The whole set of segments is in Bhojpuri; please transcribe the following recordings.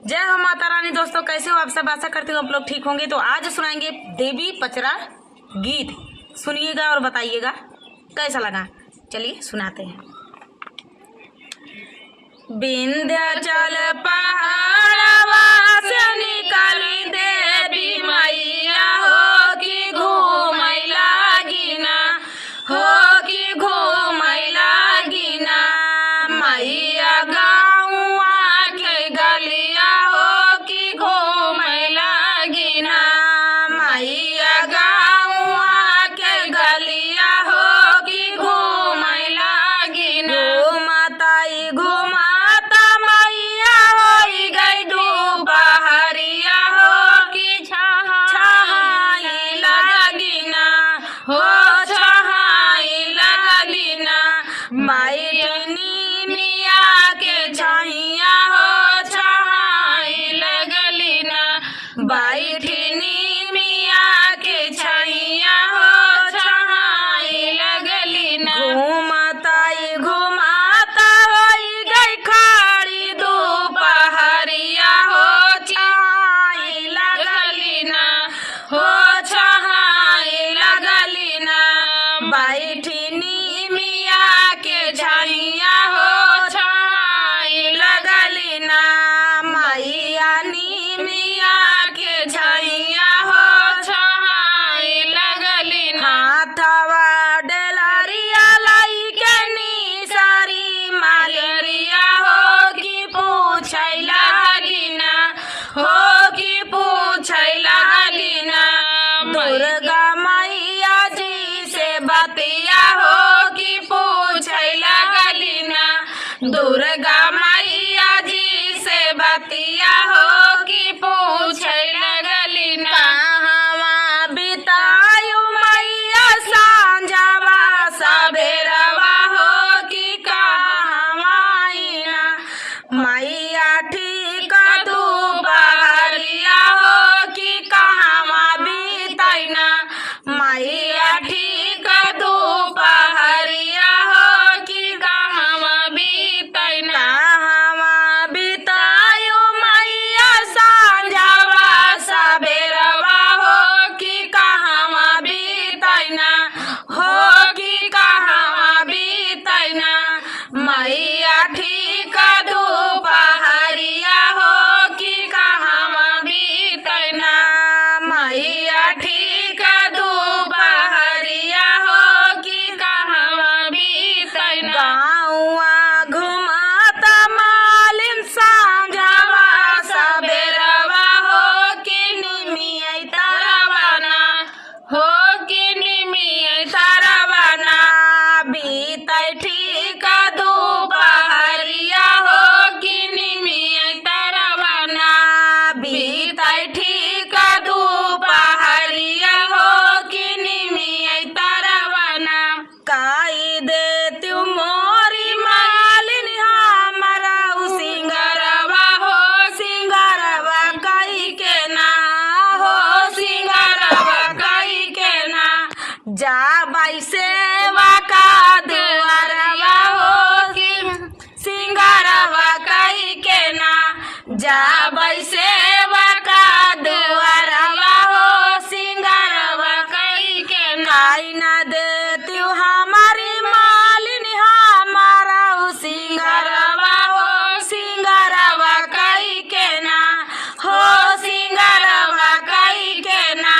जय हो माता रानी। दोस्तों कैसे हो आप सब? आशा करती हूँ आप लोग ठीक होंगे। तो आज सुनाएंगे देवी पचरा गीत, सुनिएगा और बताइएगा कैसा लगा। चलिए सुनाते हैं। विंध्याचल पहाड़वा से निकाली देवी मैया हो कि घूमय लागिना, हो कि घूमय लागिना। मैया गाँवा के गलिया हो कि घूमय लागिना, मैया गाँवा के गलिया हो कि घूमय लागिना। घूमताई घूमता मैया होई गई दुपहरिया हो कि छहाई लागिना, हो छहाई लगलिना। बैठनी मिया के छहिया हो छहाई लगलिना, बैठनी मिया के छहिया हो छहाई लगलिना। घूमताई घूमता होई गई खाड़ी दुपहरिया हो छहाई लगलिना, हो छहाई लगलिना। बैठनी मिया के छहिया हो छहाई लगलिना, मैया नी मिया के छहिया हो छहाई लगलिना। हाथवा डेलरिया लाई के निसारी मालरिया हो कि पूछै लागिना, हो कि पूछै लागिना। दुर्गा मैया जी से बतिया हो कि पूछै लगलिना, दुर्गा मैया जी से बतिया हो कि पूछै लगलिना। कहवा बितायु मैया सांझवा सबेरवा हो कि कहवा आईना, मैया ठीक दुपहरिया हो कि कहवा बीतैना, मैया ठीक दुपहरिया हो कि कहवा बीतैना। कहवा बितायु मैया सांझवा सबेरवा हो कि कहवा बीतैना, हो कि कहवा बीतैना। मैया ठीक दुपहरिया हो कि कहवा बीतैना, मैया ठीक दुपहरिया हो कि कहवा बीतैना। गाँवा घुमाता मालिन सांझवा सबेरवा हो कि निमियै तरवाना, हो कि निमियै तरवाना। बीतै ठीक दुपहरिया हो कि निमियै तरवाना, बीतै ठीक दुपहरिया हो कि निमियै तरवाना। काई देत्यु मोरी मालिन हमरा उ सिंगरवा हो, सिंगरवा कई के ना, हो सिंगरवा कई के ना। जा बाई सेवा का दुआरवा हो कि सिंगरवा कई के ना, जा बाई सेवा का दुआरवा हो सिंगरवा कई के ना। काई ना देत्यु हमारी मालिन हमारा उ सिंगरवा हो, सिंगरवा कई के ना, हो सिंगरवा कई के ना।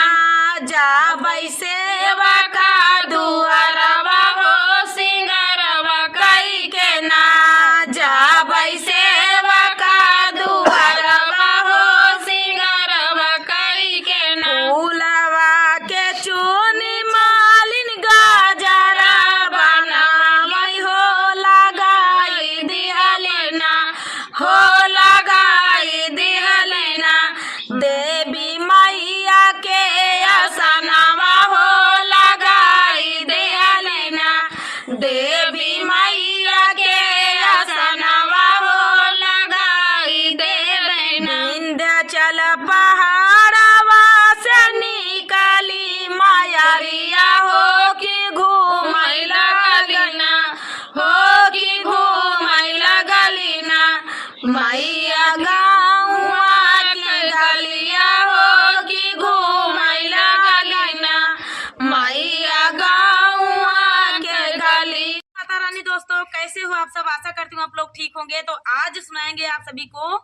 जा बाई सेवा का दुआरवा हो सिंगरवा कई के ना, जा बाई सेवा का दुआरवा हूँ आप लोग ठीक होंगे। तो आज सुनाएंगे आप सभी को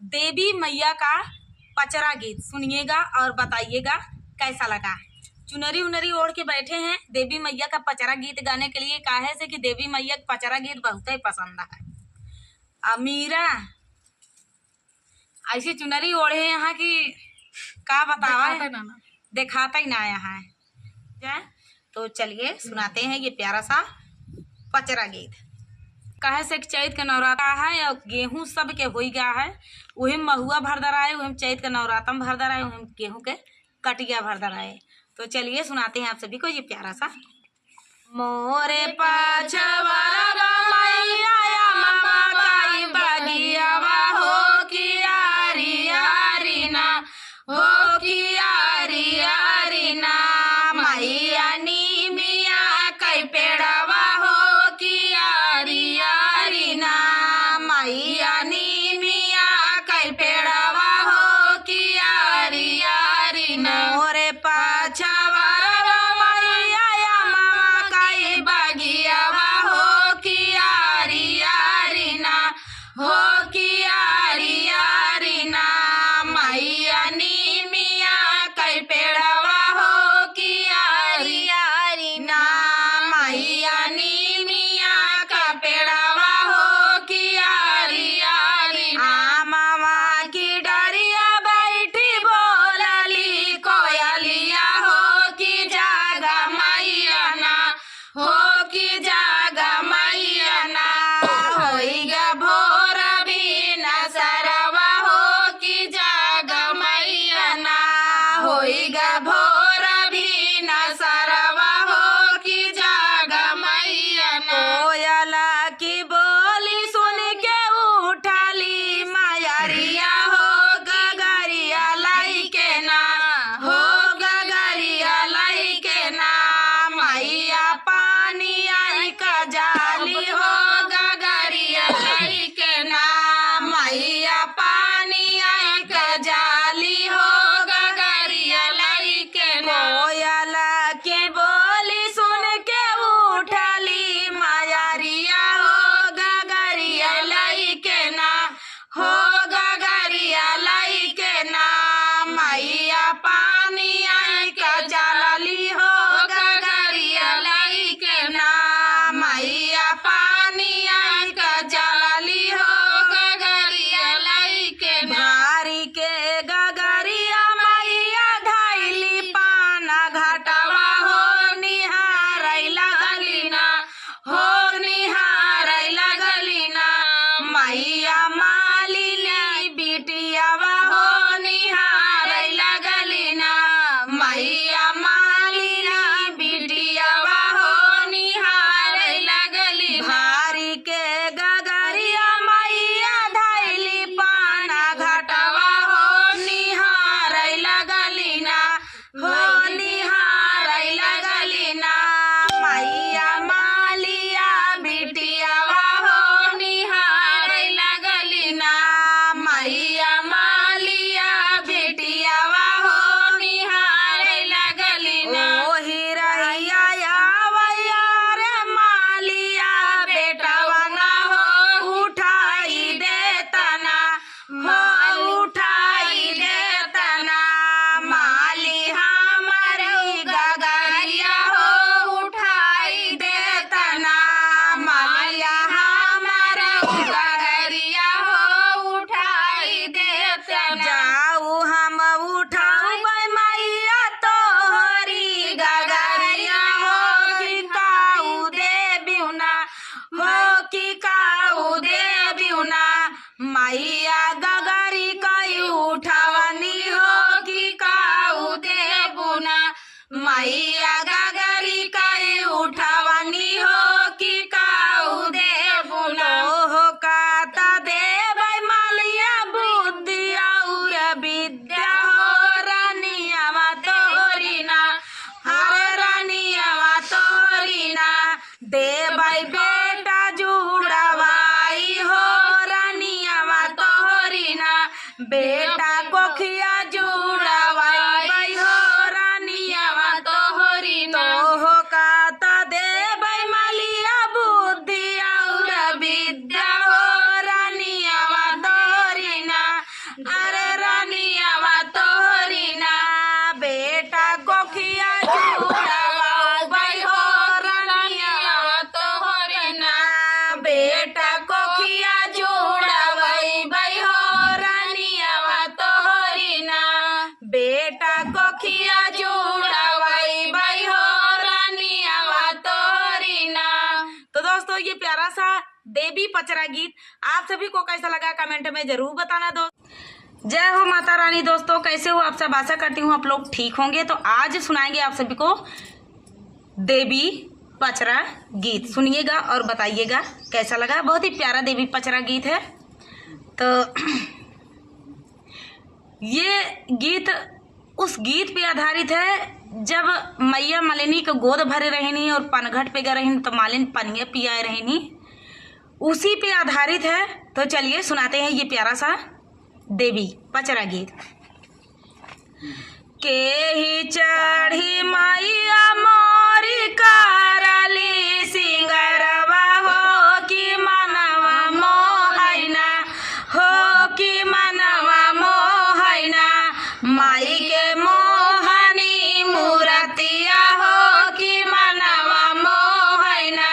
देवी मैया का पचरा गीत। सुनिएगा और बताइएगा कैसा लगा। चुनरी उनरी ओढ़ के बैठे हैं देवी मैया का पचरा गीत गाने के लिए। काहे से कि देवी मैया का पचरा गीत बहुत ही पसंद है। अमीरा ऐसी चुनरी ओढ़े यहाँ की का बतावा, दिखाता ही ना यहाँ है। तो चलिए सुनाते हैं ये प्यारा सा पचरा गीत। काहे से चैत का नवरात्रा है और गेहूं सब के हो गया है। वही महुआ भरदर आए, वही चैत का नवरात्रा भरदर आए, वही गेहूं के कटिया भरदर आए। तो चलिए सुनाते हैं आप सभी को ये प्यारा सा। मोरे पछवारा मैया मामा काई बगियावा हो कि यारी यारी ना, हो कि यारी यारी ना, मैया नी मिया कई पेड़ावा हो कि यारी यारी ना, मैया नी मिया कई पेड़ावा हो कि यारी यारी ना। मोरे पछवारा मैया मामा काई बगियावा हो कि यारी यारी ना, हो कि यारी यारी ना, मैया नी मिया कई पेड़ावा हो कि यारी यारी ना, मैया नी मिया का पेड़ावा हो कि यारी यारी ना। मामा की डरिया बैठी बोलली कोयलिया हो कि जागा मैया ना, हो कि जागा मैया ना, होइगा भोर भी नसरवा हो कि जागा मैया ना, होइगा भोर भी नसरवा हो कि जागा मैया ना। कोयला की बोली सुन के उठाली मायरिया हो गगरिया लाई के ना, हो गगरिया लाई के ना, मैया पानी आई का जाली हो गगरिया लाई के ना, मैया पानी आई का जाली हो गगरिया लाई के ना। कोयला के बोली सुन के उठाली मायरिया हो गगरिया लाई के ना, हो गगरिया लाई के ना, मैया पानी आई का जाली हो गगरिया लाई के ना, मैया पानी आई का जाली हो गगरिया लाई के ना। भारी के गगरिया मैया धाइली पाना घाटवा हो निहारै लगली ना, हो निहारै लगली ना, मैया मालिनी बिटियावा हो निहारै लगली ना, मैया मालिनी बिटियावा हो निहारै लगली। भारी के गगरिया मैया धाइली पाना घाटवा हो निहारै लगली ना, हो निहारै लगली ना, मैया मालिया बिटियावा हो निहारै लगली ना, मैया मालिया बिटियावा हो निहारै लगली ना। ओही रहिया आवैया रे मालिया बेटवा ना हो उठाई देता ना, हो उठाई देता ना, माली हमारी गगरिया हो उठाई देता ना, मालिया हमारा गगरिया हो उठाई देता ना। जाऊ हम उठाऊ मैया तोहरी गगरिया हो कि काऊ दे बिहुना, हो कि काऊ दे बिहुना, मैया गगरी कई उठवनी हो कि काऊ दे बुना, मैया गगरी कई उठवनी हो कि काऊ दे बुना। हो काता देबै मालिया बुद्धि और विद्या हो रानियावा तोरी ना, हरे रानियावा तोरी ना, देबै बेटा जुड़वाई हो रानियावा तोरी ना, बेटा कोखिया जुड़वाई हो रानियावा तोरी ना। तो हो काता देबै मालिया बुद्धि और विद्या देवी पचरा गीत। आप सभी को कैसा लगा कमेंट में जरूर बताना दोस्त। जय हो माता रानी। दोस्तों कैसे हो आप सब, आशा करती हूँ आप लोग ठीक होंगे। तो आज सुनाएंगे आप सभी को देवी पचरा गीत। सुनिएगा और बताइएगा कैसा लगा। बहुत ही प्यारा देवी पचरा गीत है। तो ये गीत उस गीत पे आधारित है जब मैया मालिनी को गोद भरे रहनी और पनघट पे गए रहनी तो मालिन पनिया पियाए रहनी, उसी पे आधारित है। तो चलिए सुनाते हैं ये प्यारा सा देवी पचरा गीत। के ही चढ़ी मैया मोरी करली सिंगरवा हो कि मनवा मोहैना, हो कि मनवा मोहैना, माई के मोहनी मूरतिया हो कि मनवा मोहैना,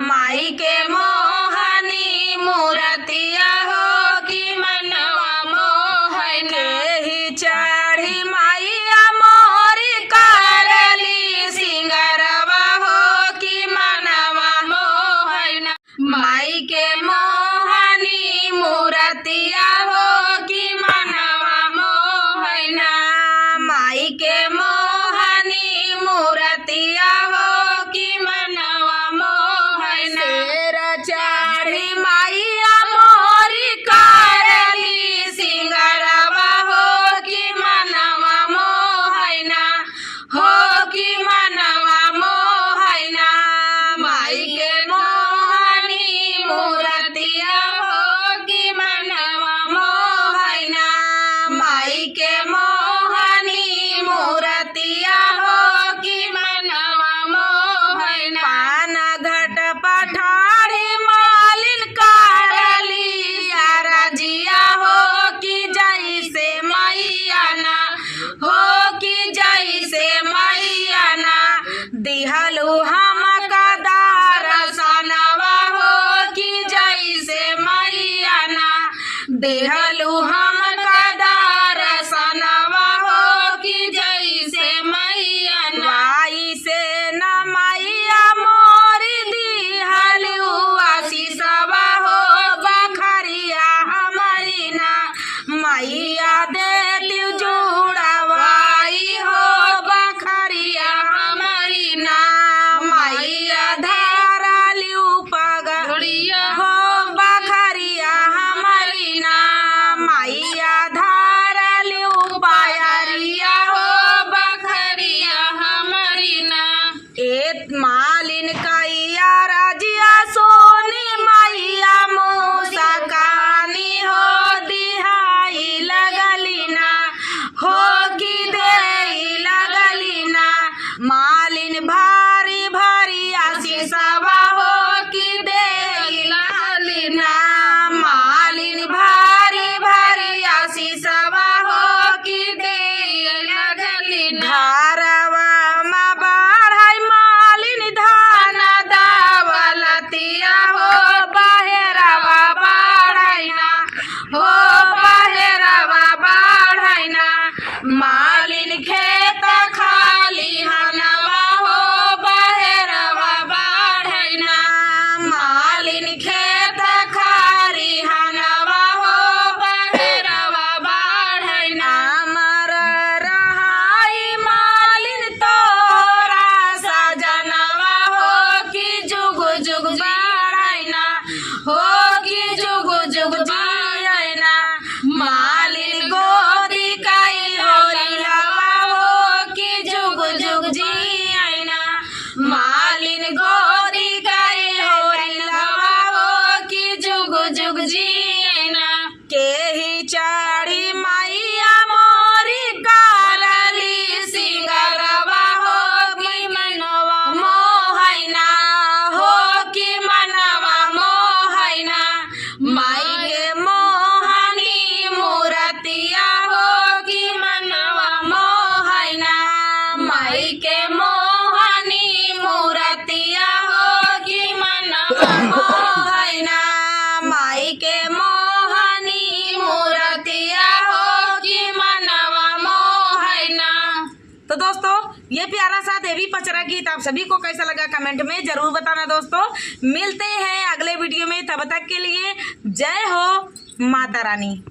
माई के मोहनी मूरतिया हो कि मनवा मोहैना। ही चढ़ी मैया मोरी करली सिंगरवा हो कि मनवा मोहैना, माई के मोहनी मूरतिया हो कि मनवा मोहैना, माई के मोहनी मूरतिया हो कि मनवा मोहैना। शेर चढ़ी मैया मोरी करली सिंगरवा हो कि मनवा मोहैना, हो कि मनवा मोहैना, माई के मोहनी मूरतिया हो कि मनवा मोहैना, माई के मोहनी मूरतिया हो कि मनवा मोहैना। पान घट पठारी मालिन करली अरजिया हो कि जैसे मैया ना, हो कि जैसे मैया ना, दिहलु हमका दर्शनवा हो कि जैसे मैया ना, दिहलु हमका दर्शनवा हो कि जैसे मैया ना। वाई से न मैया मोरी दिहलु आशीषवा हो बखरिया हमारी ना, मैया देती जुड़वाई हो बखरिया हमारी ना, मैया धरलू पगड़िया हो बखरिया हमारी ना, मैया धरलू पायरिया हो बखरिया हमारी ना। एक मालिन कैया रजिया सोनी मैया मूसा कानी हो दिहाई लगली ना, हो कि देई लगली ना, मालिन भारी भारी आशीषवा हो कि देई लगली ना, मालिन भारी भारी आशीषवा हो कि देई लगली ना। घरवा में बढ़ाई मालिन धान दावलतिया हो बहेरवा बढ़ाई ना, हो बहेरवा बढ़ाई ना, मालिन खेत खाली हनवा हो बहेरवा बढ़ाई ना, मालिन खेत खाली हनवा हो बहेरवा बढ़ाई ना। अमर रहाई मालिन तोरा सजनवा हो कि जुग जुग बढ़ाई ना, हो कि जुग जुग बढ़ाई ना, मालिन गोदी काई होरिलवा हो कि जुग जुग जियाई ना, मालिन गोदी काई होरिलवा हो कि जुग जुग जियाई ना। के ही चढ़ी मैया मोरी करली सिंगरवा हो कि मनवा मोहैना, हो कि मनवा मोहैना, माई के मोहनी मूरतिया हो कि मनवा मोहैना, माई के मोहनी मूरतिया हो कि मनवा मोहैना, माई के मोहनी मूरतिया हो कि तो दोस्तों ये प्यारा सा देवी पचरा गीत आप सभी को कैसा लगा कमेंट में जरूर बताना दोस्तों। मिलते हैं अगले वीडियो में, तब तक के लिए जय हो माता रानी।